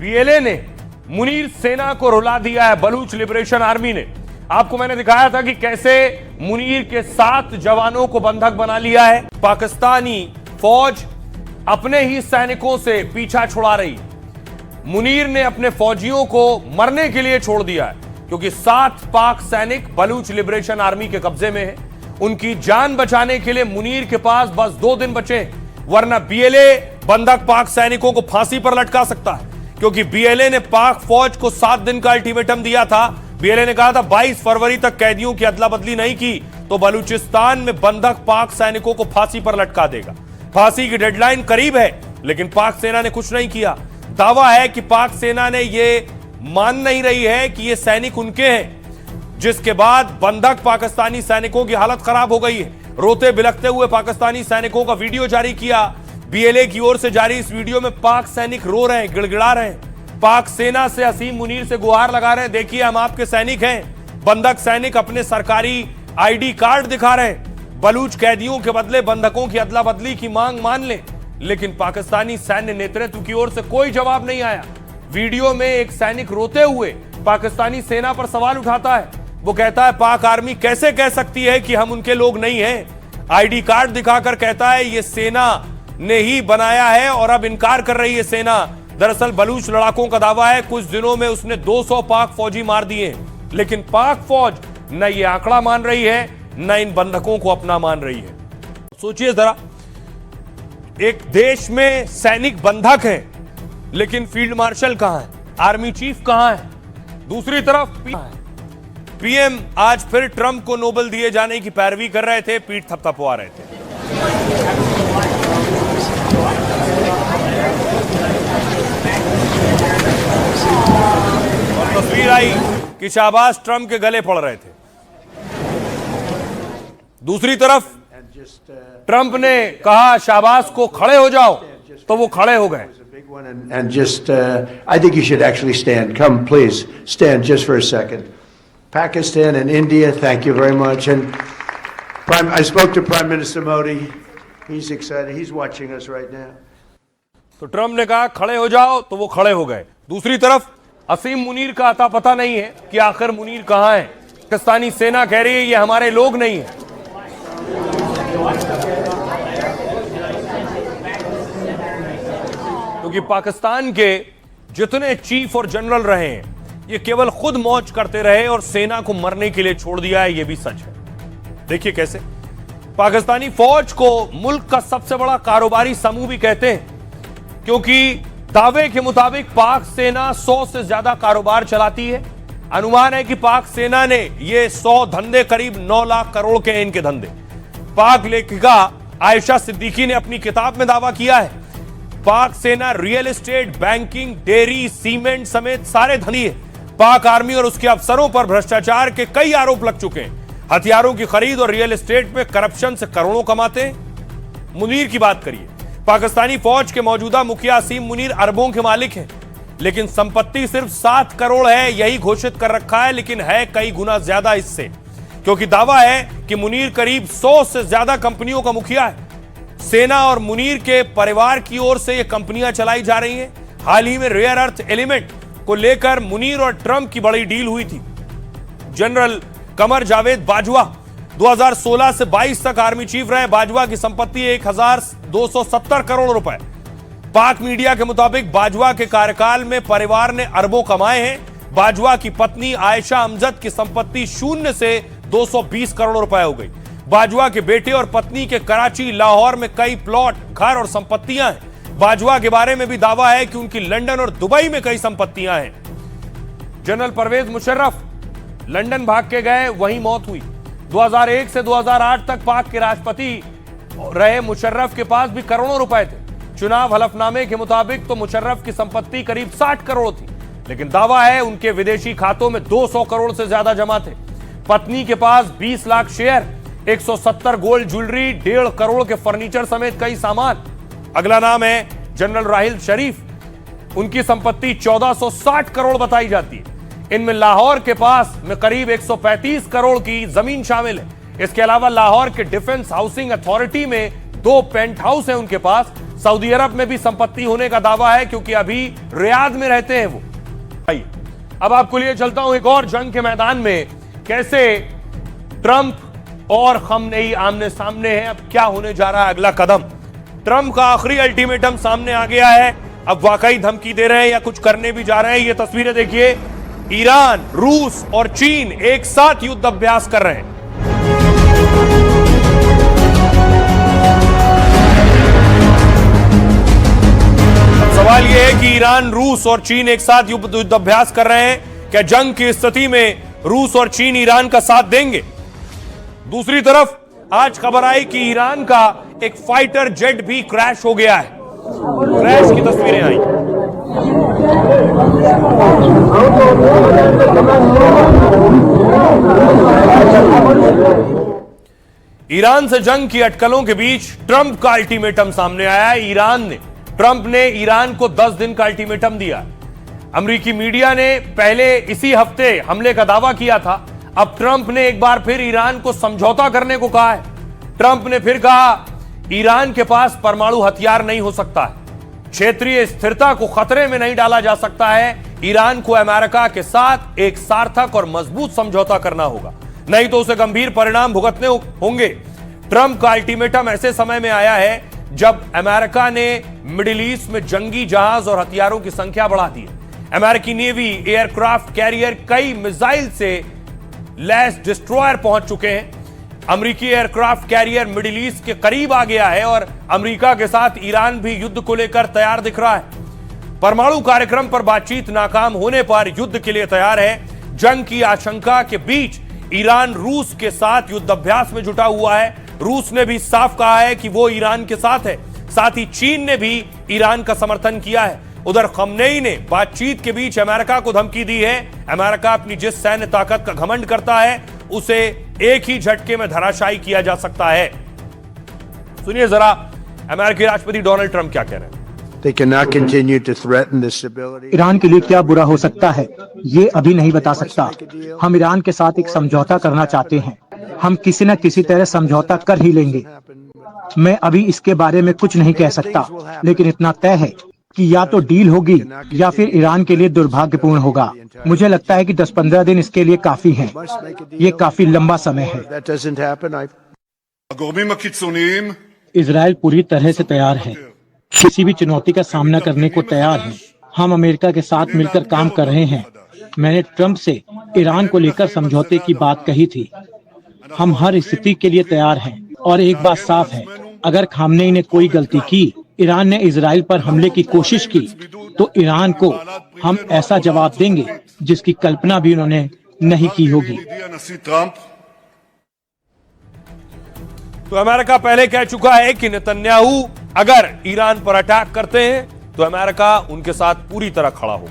BLA ने मुनीर सेना को रुला दिया है, बलूच लिबरेशन आर्मी ने। आपको मैंने दिखाया था कि कैसे मुनीर के 7 जवानों को बंधक बना लिया है। पाकिस्तानी फौज अपने ही सैनिकों से पीछा छुड़ा रही। मुनीर ने अपने फौजियों को मरने के लिए छोड़ दिया है, क्योंकि 7 पाक सैनिक बलूच लिबरेशन आर्मी के कब्जे में है। उनकी जान बचाने के लिए मुनीर के पास बस 2 दिन बचे हैं, वरना बीएलए बंधक पाक सैनिकों को फांसी पर लटका सकता है, क्योंकि बीएलए ने पाक फौज को 7 दिन का अल्टीमेटम दिया था। बीएलए ने कहा था 22 फरवरी तक कैदियों की अदला बदली नहीं की तो बलूचिस्तान में बंधक पाक सैनिकों को फांसी पर लटका देगा। फांसी की डेडलाइन करीब है, लेकिन पाक सेना ने कुछ नहीं किया। दावा है कि पाक सेना ने यह मान नहीं रही है कि ये सैनिक उनके हैं, जिसके बाद बंधक पाकिस्तानी सैनिकों की हालत खराब हो गई है। रोते बिलखते हुए पाकिस्तानी सैनिकों का वीडियो जारी किया। बीएलए की ओर से जारी इस वीडियो में पाक सैनिक रो रहे हैं, गिड़गिड़ा रहे हैं, पाक सेना से असीम मुनीर से गुहार लगा रहे हैं, देखिए हम आपके सैनिक हैं। बंधक सैनिक अपने सरकारी आईडी कार्ड दिखा रहे हैं। बलूच कैदियों के बदले बंधकों की अदला बदली की मांग मान ले, लेकिन पाकिस्तानी सैन्य नेतृत्व की ओर से कोई जवाब नहीं आया। वीडियो में एक सैनिक रोते हुए पाकिस्तानी सेना पर सवाल उठाता है। वो कहता है पाक आर्मी कैसे कह सकती है कि हम उनके लोग नहीं हैं। आईडी कार्ड दिखाकर कहता है ये सेना ने ही बनाया है और अब इनकार कर रही है सेना। दरअसल बलूच लड़ाकों का दावा है कुछ दिनों में उसने 200 पाक फौजी मार दिए, लेकिन पाक फौज न ये आंकड़ा मान रही है न इन बंधकों को अपना मान रही है। सोचिए जरा, एक देश में सैनिक बंधक है, लेकिन फील्ड मार्शल कहां है, आर्मी चीफ कहां है। दूसरी तरफ पीएम आज फिर ट्रंप को नोबेल दिए जाने की पैरवी कर रहे थे, पीठ थपथपवा रहे थे। और तस्वीर आई कि शहबाज ट्रंप के गले पड़ रहे थे। दूसरी तरफ ट्रंप ने कहा शहबाज को खड़े हो जाओ, तो वो खड़े हो गए। And just, I think you should actually stand. Come, please, stand just for a second. Pakistan and India, thank you very much. And I spoke to Prime Minister Modi. He's excited. He's watching us right now. तो Trump ने कहा खड़े हो जाओ, तो वो खड़े हो गए। दूसरी तरफ असीम मुनीर का अता पता नहीं है कि आखिर मुनीर कहां है। पाकिस्तानी सेना कह रही है ये हमारे लोग नहीं है। क्योंकि पाकिस्तान के जितने चीफ और जनरल रहे हैं, ये केवल खुद मौज करते रहे और सेना को मरने के लिए छोड़ दिया है, ये भी सच है। देखिए कैसे पाकिस्तानी फौज को मुल्क का सबसे बड़ा कारोबारी समूह भी कहते हैं, क्योंकि दावे के मुताबिक पाक सेना 100 से ज्यादा कारोबार चलाती है। अनुमान है कि पाक सेना ने ये 100 धंधे करीब 9 लाख करोड़ के हैं इनके धंधे। पाक लेखिका आयशा सिद्दीकी ने अपनी किताब में दावा किया है पाक सेना real estate, banking, dairy, cement समेत सारे धनी है। पाक आर्मी और उसके अफसरों पर भ्रष्टाचार के कई आरोप लग चुके हैं। हथियारों की खरीद और रियल एस्टेट में करप्शन से करोड़ों कमाते हैं। मुनीर की बात करिए, पाकिस्तानी फौज के मौजूदा मुखिया असीम मुनीर अरबों के मालिक हैं, लेकिन संपत्ति सिर्फ 7 करोड़ है, यही घोषित कर रखा है, लेकिन है कई गुना ज्यादा इससे, क्योंकि दावा है कि मुनीर करीब 100 से ज्यादा कंपनियों का मुखिया है। सेना और मुनीर के परिवार की ओर से ये कंपनियां चलाई जा रही हैं। हाल ही में रेयर अर्थ एलिमेंट को लेकर मुनीर और ट्रंप की बड़ी डील हुई थी। जनरल कमर जावेद बाजवा 2016 से 22 तक आर्मी चीफ रहे। बाजवा की संपत्ति 1270 करोड़ रुपए। पाक मीडिया के मुताबिक बाजवा के कार्यकाल में परिवार ने अरबों कमाए हैं। बाजवा की पत्नी आयशा अमजद की संपत्ति 0 से 220 करोड़ रुपए हो गई। बाजवा के बेटे और पत्नी के कराची, लाहौर में कई प्लॉट, घर और संपत्तियां हैं। बाजवा के बारे में भी दावा है कि उनकी लंदन और दुबई में कई संपत्तियां हैं। जनरल परवेज मुशर्रफ लंदन भाग के गए, वहीं मौत हुई। 2001 से 2008 तक पाक के राष्ट्रपति रहे मुशर्रफ के पास भी करोड़ों रुपए थे। चुनाव हलफनामे के मुताबिक तो मुशर्रफ की संपत्ति करीब 60 करोड़ थी, लेकिन दावा है उनके विदेशी खातों में 200 करोड़ से ज्यादा जमा थे। पत्नी के पास 20 lakh share, 170 gold jewellery, 1.5 crore के फर्नीचर समेत कई सामान। अगला नाम है जनरल राहिल शरीफ। उनकी संपत्ति 1460 करोड़ बताई जाती है। इनमें लाहौर के पास में करीब 135 करोड़ की जमीन शामिल है। इसके अलावा लाहौर के डिफेंस हाउसिंग अथॉरिटी में 2 पेंट हाउस है उनके पास। सऊदी अरब में भी संपत्ति होने का दावा है, क्योंकि अभी रियाद में रहते हैं वो। आइए अब आपको लिए चलता हूं एक और जंग के मैदान में, कैसे ट्रंप और खमनेई आमने सामने हैं। अब क्या होने जा रहा है अगला कदम? ट्रंप का आखिरी अल्टीमेटम सामने आ गया है, अब वाकई धमकी दे रहे हैं या कुछ करने भी जा रहे हैं। ये तस्वीरें देखिए, ईरान, रूस और चीन एक साथ युद्ध अभ्यास कर रहे हैं। सवाल यह है कि ईरान, रूस और चीन एक साथ युद्ध अभ्यास कर रहे हैं। क्या जंग की स्थिति में रूस और चीन ईरान का साथ देंगे? दूसरी तरफ आज खबर आई कि ईरान का एक फाइटर जेट भी क्रैश हो गया है। क्रैश की तस्वीरें आई। ईरान से जंग की अटकलों के बीच ट्रंप का अल्टीमेटम सामने आया है। ट्रंप ने ईरान को 10 दिन का अल्टीमेटम दिया। अमेरिकी मीडिया ने पहले इसी हफ्ते हमले का दावा किया था। अब ट्रंप ने एक बार फिर ईरान को समझौता करने को कहा है। ट्रंप ने फिर कहा, ईरान के पास परमाणु हथियार नहीं हो सकता है, क्षेत्रीय स्थिरता को खतरे में नहीं डाला जा सकता है। ईरान को अमेरिका के साथ एक सार्थक और मजबूत समझौता करना होगा, नहीं तो उसे गंभीर परिणाम भुगतने होंगे। ट्रंप का अल्टीमेटम ऐसे समय में आया है जब अमेरिका ने मिडिल ईस्ट में जंगी जहाज और हथियारों की संख्या बढ़ा दी है। अमेरिकी नेवी एयरक्राफ्ट कैरियर कई मिसाइल से लैस डिस्ट्रॉयर पहुंच चुके हैं। अमेरिकी एयरक्राफ्ट कैरियर मिडिल ईस्ट के करीब आ गया है और अमेरिका के साथ ईरान भी युद्ध को लेकर तैयार दिख रहा है। परमाणु कार्यक्रम पर बातचीत नाकाम होने पर युद्ध के लिए तैयार है। जंग की आशंका के बीच ईरान रूस के साथ युद्ध अभ्यास में जुटा हुआ है। रूस ने भी साफ कहा है कि वो ईरान के साथ है, साथ ही चीन ने भी ईरान का समर्थन किया है। उधर खमनेई ने बातचीत के बीच अमेरिका को धमकी दी है। अमेरिका अपनी जिस सैन्य ताकत का घमंड करता है उसे एक ही झटके में धराशायी किया जा सकता है। सुनिए जरा अमेरिकी राष्ट्रपति डोनाल्ड ट्रंप क्या कह रहे हैं। They cannot continue to threaten the stability. Iran के लिए क्या बुरा हो सकता है ये अभी नहीं बता सकता। हम ईरान के साथ एक समझौता करना चाहते हैं। हम किसी न किसी तरह समझौता कर ही लेंगे। मैं अभी इसके बारे में कुछ नहीं कह सकता, लेकिन इतना तय है कि या तो डील होगी या फिर ईरान के लिए दुर्भाग्यपूर्ण होगा। मुझे लगता है कि 10-15 दिन इसके लिए काफी हैं। ये काफी लंबा समय है। That doesn't happen. הגורמים הקיצוניים इजराइल पूरी तरह से तैयार है, किसी भी चुनौती का सामना करने को तैयार है। हम अमेरिका के साथ मिलकर काम कर रहे हैं। मैंने ट्रंप से ईरान को लेकर समझौते की बात कही थी। हम हर स्थिति के लिए तैयार हैं और एक बात साफ है, अगर खामनेई ने कोई गलती की, ईरान ने इजराइल पर हमले की कोशिश की, तो ईरान को हम ऐसा जवाब देंगे जिसकी कल्पना भी उन्होंने नहीं की होगी। הנשיא טראמפ तो अमेरिका पहले कह चुका है कि नेतन्याहू अगर ईरान पर अटैक करते हैं तो अमेरिका उनके साथ पूरी तरह खड़ा होगा।